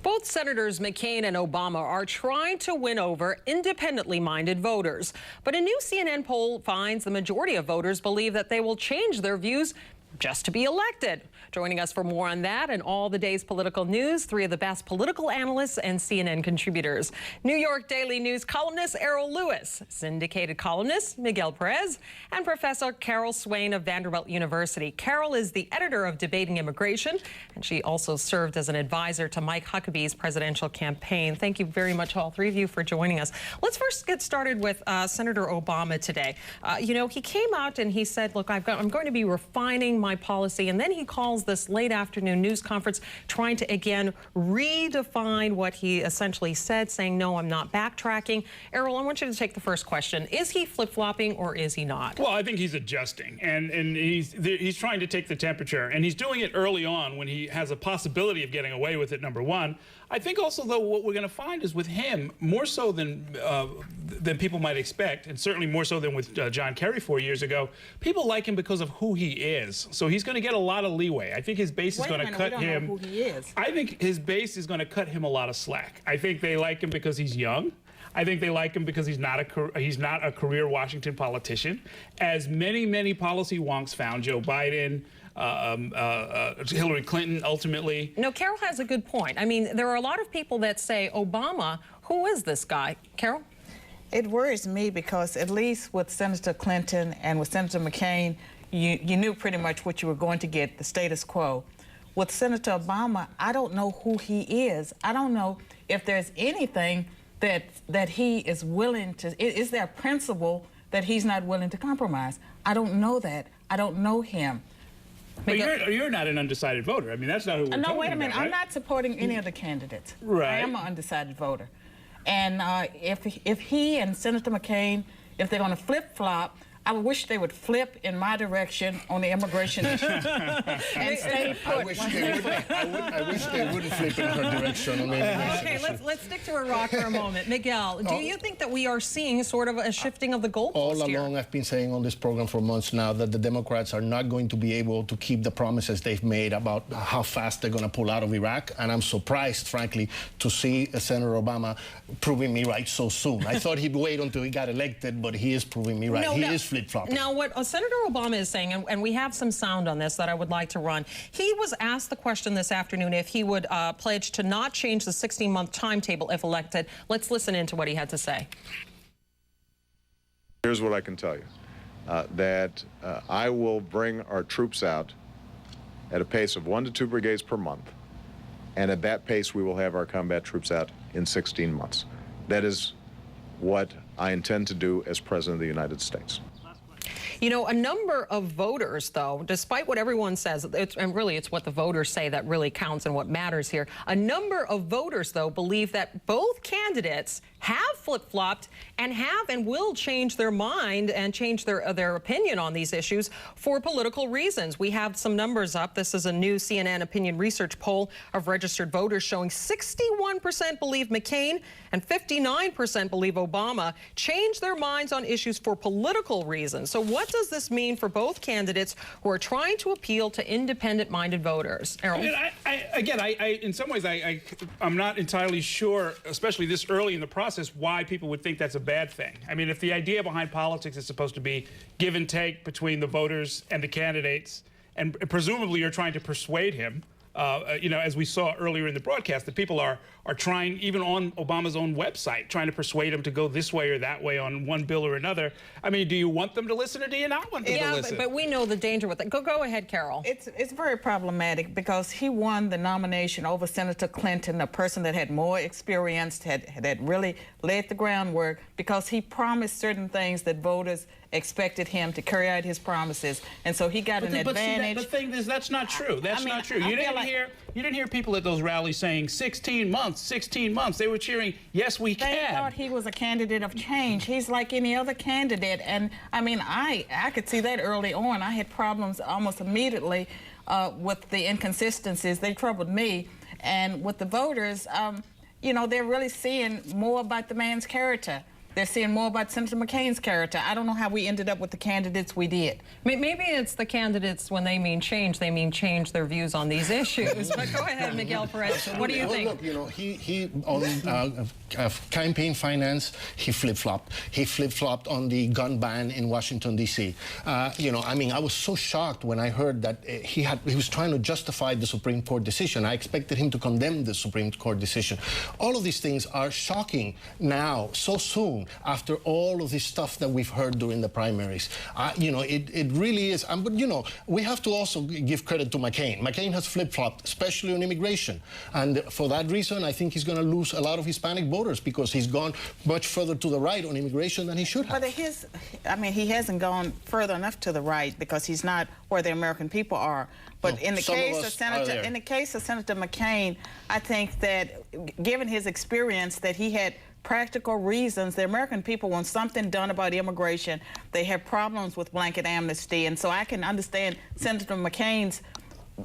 Both Senators McCain and Obama are trying to win over independently minded voters. But a new CNN poll finds the majority of voters believe that they will change their views just to be elected. Joining us for more on that and all the day's political news, three of the best political analysts and CNN contributors. New York Daily News columnist Errol Lewis, syndicated columnist Miguel Perez, and Professor Carol Swain of Vanderbilt University. Carol is the editor of Debating Immigration, and she also served as an advisor to Mike Huckabee's presidential campaign. Thank you very much, all three of you, for joining us. Let's first get started with Senator Obama today. He came out and he said, look, I'm going to be refining my policy, and then he calls this late afternoon news conference trying to again redefine what he essentially said, saying, no, I'm not backtracking. Errol, I want you to take the first question. Is he flip-flopping or is he not? Well, I think he's adjusting, and he's trying to take the temperature, and he's doing it early on when he has a possibility of getting away with it, number one. I think also, though, what we're going to find is with him, more so than people might expect, and certainly more so than with John Kerry 4 years ago, people like him because of who he is. So he's going to get a lot of leeway. I think his base is going to cut him. Know who he is. I think his base is going to cut him a lot of slack. I think they like him because he's young. I think they like him because he's not a career Washington politician. As many policy wonks found, Joe Biden, Hillary Clinton, ultimately. No, Carol has a good point. I mean, there are a lot of people that say, Obama, who is this guy? Carol? It worries me because at least with Senator Clinton and with Senator McCain, you knew pretty much what you were going to get, the status quo. With Senator Obama, I don't know who he is. I don't know if there's anything that he is willing to, is there a principle that he's not willing to compromise? I don't know that. I don't know him. But you're not an undecided voter. I mean, that's not who we're talking about. No, wait a minute. Right? I'm not supporting any of the candidates. Right. I am an undecided voter. And if he and Senator McCain, if they're going to flip-flop, I wish they would flip in my direction on the immigration issue and stay put. I wish they wouldn't flip in her direction on the immigration issue. Okay, let's stick to Iraq for a moment. Miguel, do you think that we are seeing sort of a shifting of the goalpost All here? along, I've been saying on this program for months now that the Democrats are not going to be able to keep the promises they've made about how fast they're going to pull out of Iraq. And I'm surprised, frankly, to see Senator Obama proving me right so soon. I thought he'd wait until he got elected, but he is proving me right. He is flip-flopping. Now, what Senator Obama is saying, and we have some sound on this that I would like to run, he was asked the question this afternoon if he would pledge to not change the 16-month timetable if elected. Let's listen into what he had to say. Here's what I can tell you, that I will bring our troops out at a pace of 1 to 2 brigades per month, and at that pace we will have our combat troops out in 16 months. That is what I intend to do as President of the United States. You know, a number of voters, though, despite what everyone says, and really it's what the voters say that really counts and what matters here, a number of voters, though, believe that both candidates have flip-flopped and will change their mind and change their opinion on these issues for political reasons. We have some numbers up. This is a new CNN opinion research poll of registered voters showing 61% believe McCain and 59% believe Obama changed their minds on issues for political reasons. So what does this mean for both candidates who are trying to appeal to independent-minded voters? Errol? In some ways, I'm not entirely sure, especially this early in the process, why people would think that's a bad thing. I mean, if the idea behind politics is supposed to be give and take between the voters and the candidates, and presumably you're trying to persuade him, as we saw earlier in the broadcast, that people are trying, even on Obama's own website, trying to persuade him to go this way or that way on one bill or another. I mean, do you want them to listen or do you not want them to listen? But we know the danger with that. Go ahead, Carol. It's very problematic because he won the nomination over Senator Clinton, a person that had more experience, had really laid the groundwork, because he promised certain things that voters expected him to carry out his promises, and so he got an advantage. But the thing is, that's not true. That's not true. You didn't hear people at those rallies saying 16 months, 16 months. They were cheering, yes, we can. They thought he was a candidate of change. He's like any other candidate, and I mean, I could see that early on. I had problems almost immediately with the inconsistencies. They troubled me, and with the voters, they're really seeing more about the man's character. They're seeing more about Senator McCain's character. I don't know how we ended up with the candidates we did. Maybe it's the candidates, when they mean change their views on these issues. But go ahead, Miguel Perez. What do you think? Look, you know, he on campaign finance, he flip-flopped. He flip-flopped on the gun ban in Washington, D.C. You know, I mean, I was so shocked when I heard that he was trying to justify the Supreme Court decision. I expected him to condemn the Supreme Court decision. All of these things are shocking now, so soon, after all of this stuff that we've heard during the primaries. You know, it really is. But, you know, we have to also give credit to McCain. McCain has flip-flopped, especially on immigration. And for that reason, I think he's going to lose a lot of Hispanic voters because he's gone much further to the right on immigration than he should have. But I mean, he hasn't gone further enough to the right because he's not where the American people are. But in the case of Senator McCain, I think that given his experience, that he had practical reasons. The American people want something done about immigration. They have problems with blanket amnesty, and so I can understand Senator McCain's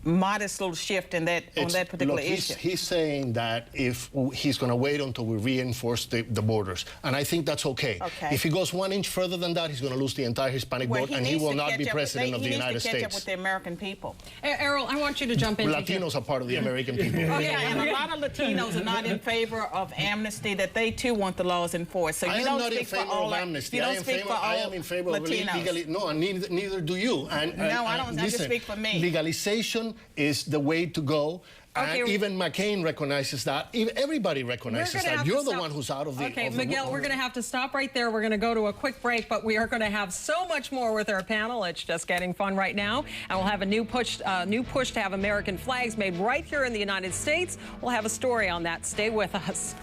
modest little shift in that on that particular issue. He's saying that if he's going to wait until we reinforce the borders, and I think that's okay. If he goes 1 inch further than that, he's going to lose the entire Hispanic vote, and he will not be president of the United States. He needs to catch up with the American people. Errol, I want you to jump in. Latinos are part of the American people. Yeah, and a lot of Latinos are not in favor of amnesty, that they too want the laws enforced. So I am not in favor of amnesty. I am in favor of legalization. No, and neither do you. No, I don't. I just speak for me. Legalization is the way to go. And even McCain recognizes that. Everybody recognizes that. You're the one who's out of the... Okay, Miguel, we're going to have to stop right there. We're going to go to a quick break, but we are going to have so much more with our panel. It's just getting fun right now. And we'll have a new push to have American flags made right here in the United States. We'll have a story on that. Stay with us.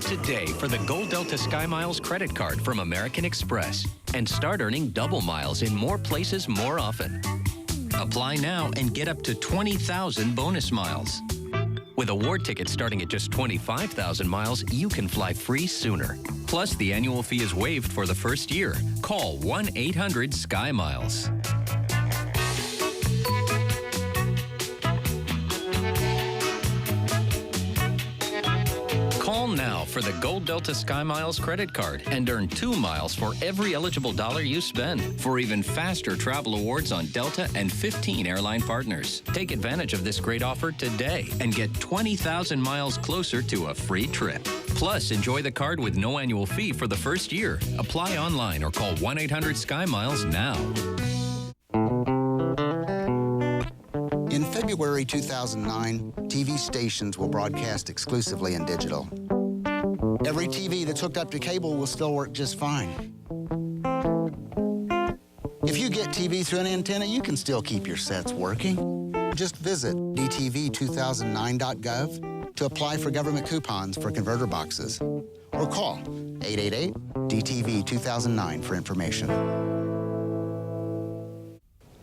Today for the Gold Delta Sky Miles credit card from American Express and start earning double miles in more places more often. Apply now and get up to 20,000 bonus miles. With award tickets starting at just 25,000 miles, you can fly free sooner. Plus, the annual fee is waived for the first year. Call 1-800-SKY-MILES. Call now for the Gold Delta Sky Miles credit card and earn 2 miles for every eligible dollar you spend for even faster travel awards on Delta and 15 airline partners. Take advantage of this great offer today and get 20,000 miles closer to a free trip. Plus, enjoy the card with no annual fee for the first year. Apply online or call 1-800-SKY-MILES now. In February 2009, TV stations will broadcast exclusively in digital. Every TV that's hooked up to cable will still work just fine. If you get TV through an antenna, you can still keep your sets working. Just visit dtv2009.gov to apply for government coupons for converter boxes, or call 888-DTV-2009 for information.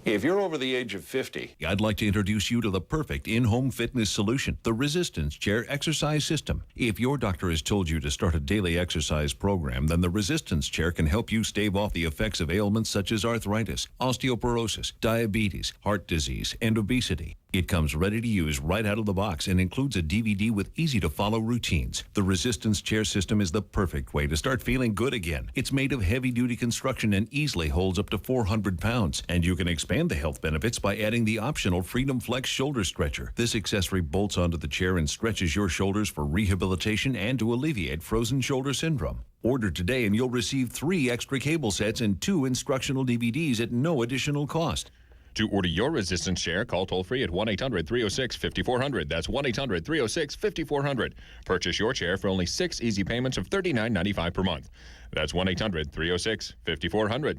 If you're over the age of 50, I'd like to introduce you to the perfect in-home fitness solution, the Resistance Chair Exercise System. If your doctor has told you to start a daily exercise program, then the Resistance Chair can help you stave off the effects of ailments such as arthritis, osteoporosis, diabetes, heart disease, and obesity. It comes ready to use right out of the box and includes a DVD with easy-to-follow routines. The Resistance Chair System is the perfect way to start feeling good again. It's made of heavy-duty construction and easily holds up to 400 pounds. And you can expand the health benefits by adding the optional Freedom Flex shoulder stretcher. This accessory bolts onto the chair and stretches your shoulders for rehabilitation and to alleviate frozen shoulder syndrome. Order today and you'll receive 3 extra cable sets and 2 instructional DVDs at no additional cost. To order your Resistance Chair, call toll-free at 1-800-306-5400. That's 1-800-306-5400. Purchase your chair for only 6 easy payments of $39.95 per month. That's 1-800-306-5400.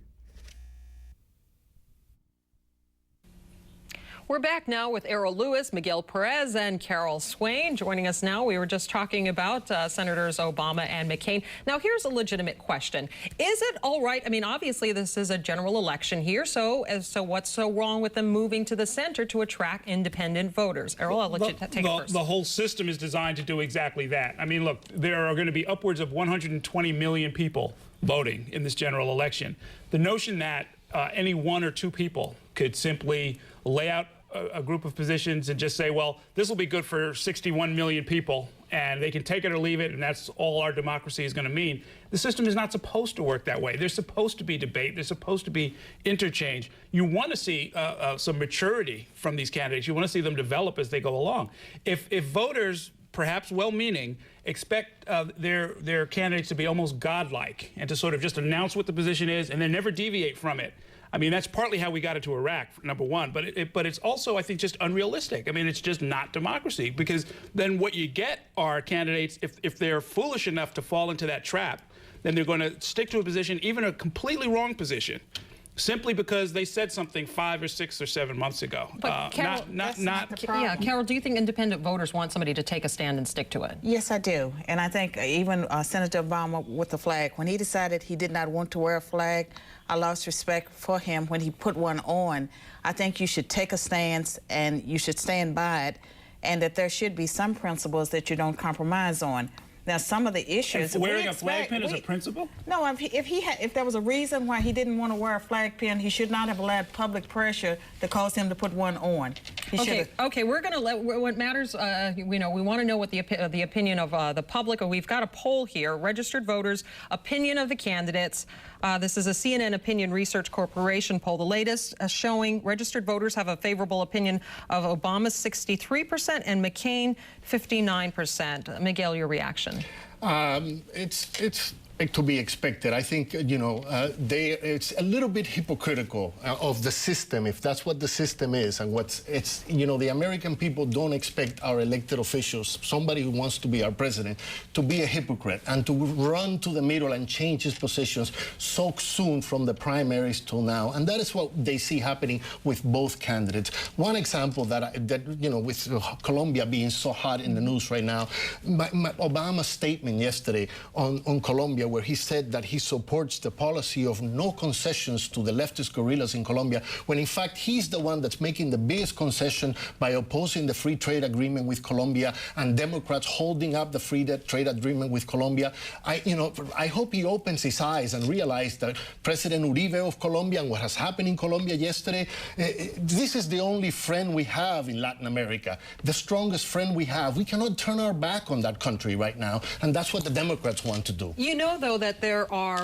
We're back now with Errol Lewis, Miguel Perez, and Carol Swain. Joining us now, we were just talking about Senators Obama and McCain. Now, here's a legitimate question. Is it all right? I mean, obviously, this is a general election here, so what's so wrong with them moving to the center to attract independent voters? Errol, I'll let you take it first. The whole system is designed to do exactly that. I mean, look, there are going to be upwards of 120 million people voting in this general election. The notion that any one or two people could simply lay out a group of positions and just say, well, this will be good for 61 million people, and they can take it or leave it, and that's all our democracy is going to mean. The system is not supposed to work that way. There's supposed to be debate. There's supposed to be interchange. You want to see some maturity from these candidates. You want to see them develop as they go along. If voters, perhaps well-meaning, expect their candidates to be almost godlike and to sort of just announce what the position is and then never deviate from it, I mean, that's partly how we got into Iraq, number one, but it's also, I think, just unrealistic. I mean, it's just not democracy, because then what you get are candidates, if they're foolish enough to fall into that trap, then they're going to stick to a position, even a completely wrong position, simply because they said something 5 or 6 or 7 months ago. But Carol, Carol, do you think independent voters want somebody to take a stand and stick to it? Yes, I do. And I think even Senator Obama with the flag, when he decided he did not want to wear a flag, I lost respect for him when he put one on. I think you should take a stance and you should stand by it, and that there should be some principles that you don't compromise on. Now, some of the issues... And wearing a flag pin is a principle? No, if there was a reason why he didn't want to wear a flag pin, he should not have allowed public pressure to cause him to put one on. Okay, we're going to let what matters. We want to know what the opinion of the public. We've got a poll here: registered voters' opinion of the candidates. This is a CNN Opinion Research Corporation poll. The latest showing registered voters have a favorable opinion of Obama 63% and McCain 59%. Miguel, your reaction? It's to be expected. I think, it's a little bit hypocritical of the system, if that's what the system is. And the American people don't expect our elected officials, somebody who wants to be our president, to be a hypocrite and to run to the middle and change his positions so soon from the primaries till now. And that is what they see happening with both candidates. One example with Colombia being so hot in the news right now, Obama's statement yesterday on Colombia, where he said that he supports the policy of no concessions to the leftist guerrillas in Colombia, when in fact he's the one that's making the biggest concession by opposing the free trade agreement with Colombia, and Democrats holding up the free trade agreement with Colombia. I hope he opens his eyes and realizes that President Uribe of Colombia and what has happened in Colombia yesterday, this is the only friend we have in Latin America, the strongest friend we have. We cannot turn our back on that country right now, and that's what the Democrats want to do. You know, though, that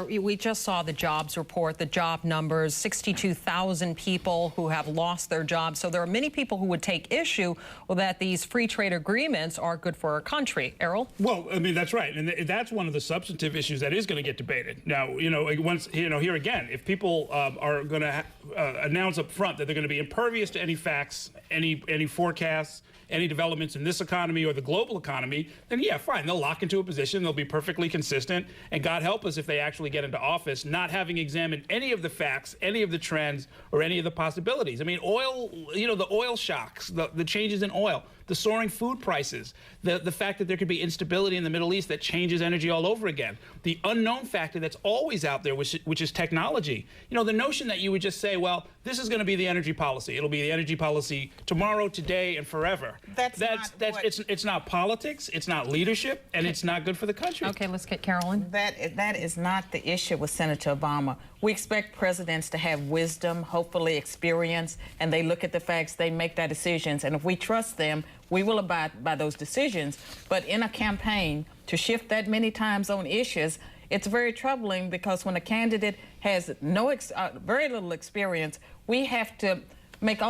we just saw the jobs report, the job numbers, 62,000 people who have lost their jobs. So there are many people who would take issue that these free trade agreements are good for our country. Errol? Well, I mean, that's right. And that's one of the substantive issues that is going to get debated. Now, here again, if people are going to announce up front that they're going to be impervious to any facts, any forecasts, any developments in this economy or the global economy, then yeah, fine. They'll lock into a position. They'll be perfectly consistent. And God help us if they actually get into office, not having examined any of the facts, any of the trends, or any of the possibilities. I mean, oil, the oil shocks, the changes in oil, the soaring food prices, the fact that there could be instability in the Middle East that changes energy all over again, the unknown factor that's always out there, which is technology. The notion that you would just say, well, this is going to be the energy policy. It'll be the energy policy tomorrow, today, and forever. It's not politics, it's not leadership, and it's not good for the country. Okay, let's get Carolyn. That is not the issue with Senator Obama. We expect presidents to have wisdom, hopefully experience, and they look at the facts, they make their decisions, and if we trust them, we will abide by those decisions. But in a campaign, to shift that many times on issues, it's very troubling, because when a candidate has very little experience, we have to make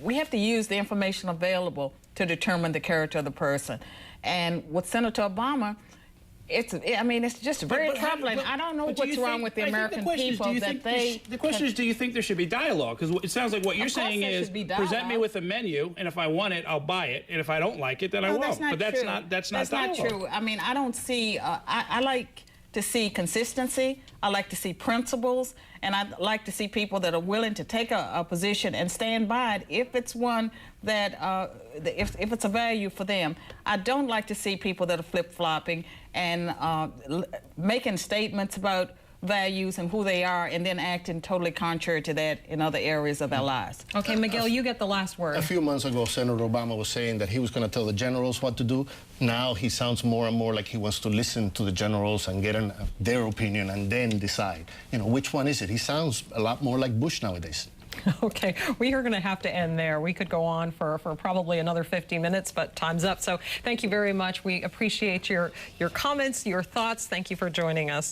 we have to use the information available to determine the character of the person. And with Senator Obama, it's just very troubling. I don't know what's wrong with the American people that they... The question is, do you think there should be dialogue? Because it sounds like what you're saying is, present me with a menu, and if I want it, I'll buy it, and if I don't like it, then I won't. But that's not dialogue. That's not true. I mean, I don't see... I like to see consistency. I like to see principles, and I like to see people that are willing to take a position and stand by it if it's one that, if it's a value for them. I don't like to see people that are flip-flopping and making statements about values and who they are and then acting totally contrary to that in other areas of their lives. Okay, Miguel, you get the last word. A few months ago, Senator Obama was saying that he was going to tell the generals what to do. Now he sounds more and more like he wants to listen to the generals and get their opinion and then decide. You know, which one is it? He sounds a lot more like Bush nowadays. Okay, we are going to have to end there. We could go on for probably another 50 minutes, but time's up. So thank you very much. We appreciate your comments, your thoughts. Thank you for joining us.